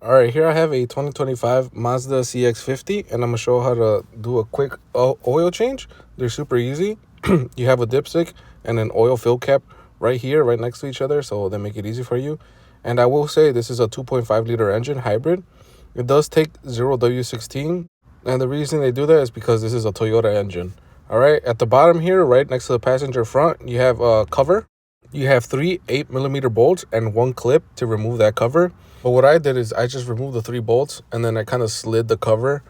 All right, here I have a 2025 Mazda CX-50, and I'm gonna show how to do a quick oil change. They're super easy. You have a dipstick and an oil fill cap right here, right next to each other, so they make it easy for you. And I will say this is a 2.5-liter engine hybrid. It does take 0W16, and the reason they do that is because this is a Toyota engine. All right, at the bottom here, right next to the passenger front, you have a cover. You have three 8mm bolts and one clip to remove that cover. But what I did is I just removed the three bolts and then I kind of slid the cover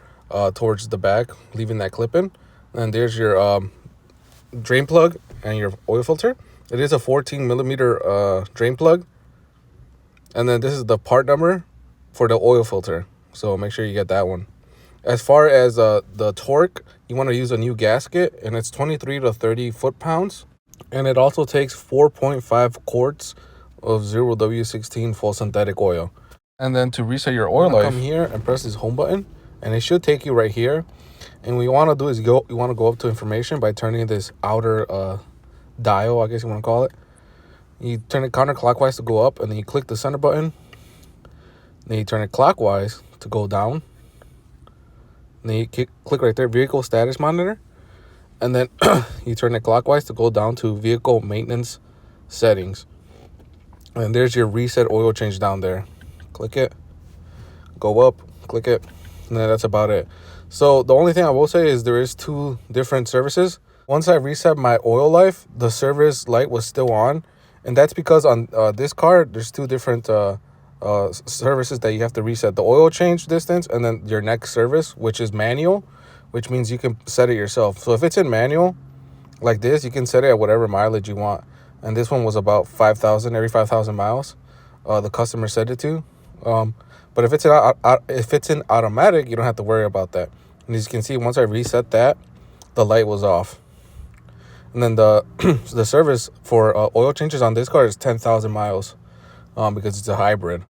towards the back, leaving that clip in. And there's your drain plug and your oil filter. It is a 14mm drain plug. And then this is the part number for the oil filter. So make sure you get that one. As far as the torque, you want to use a new gasket, and it's 23 to 30 foot-pounds. And it also takes 4.5 quarts of 0W16 full synthetic oil. And then to reset your oil life, come here and press this home button, and it should take you right here. And what you want to do is you want to go up to information by turning this outer dial, I guess you want to call it. You turn it counterclockwise to go up, and then you click the center button. Then you turn it clockwise to go down. Then you click right there, vehicle status monitor. And then you turn it clockwise to go down to vehicle maintenance settings. And there's your reset oil change down there. Click it, go up, click it, and then that's about it. So the only thing I will say is there is two different services. Once I reset my oil life, the service light was still on. And that's because on this car, there's two different services that you have to reset. The oil change distance and then your next service, which is manual, which means you can set it yourself. So if it's in manual, like this, you can set it at whatever mileage you want. And this one was about 5,000, every 5,000 miles. The customer set it to. But if it's in automatic, you don't have to worry about that. And as you can see, once I reset that, the light was off. And then the the service for oil changes on this car is 10,000 miles because it's a hybrid.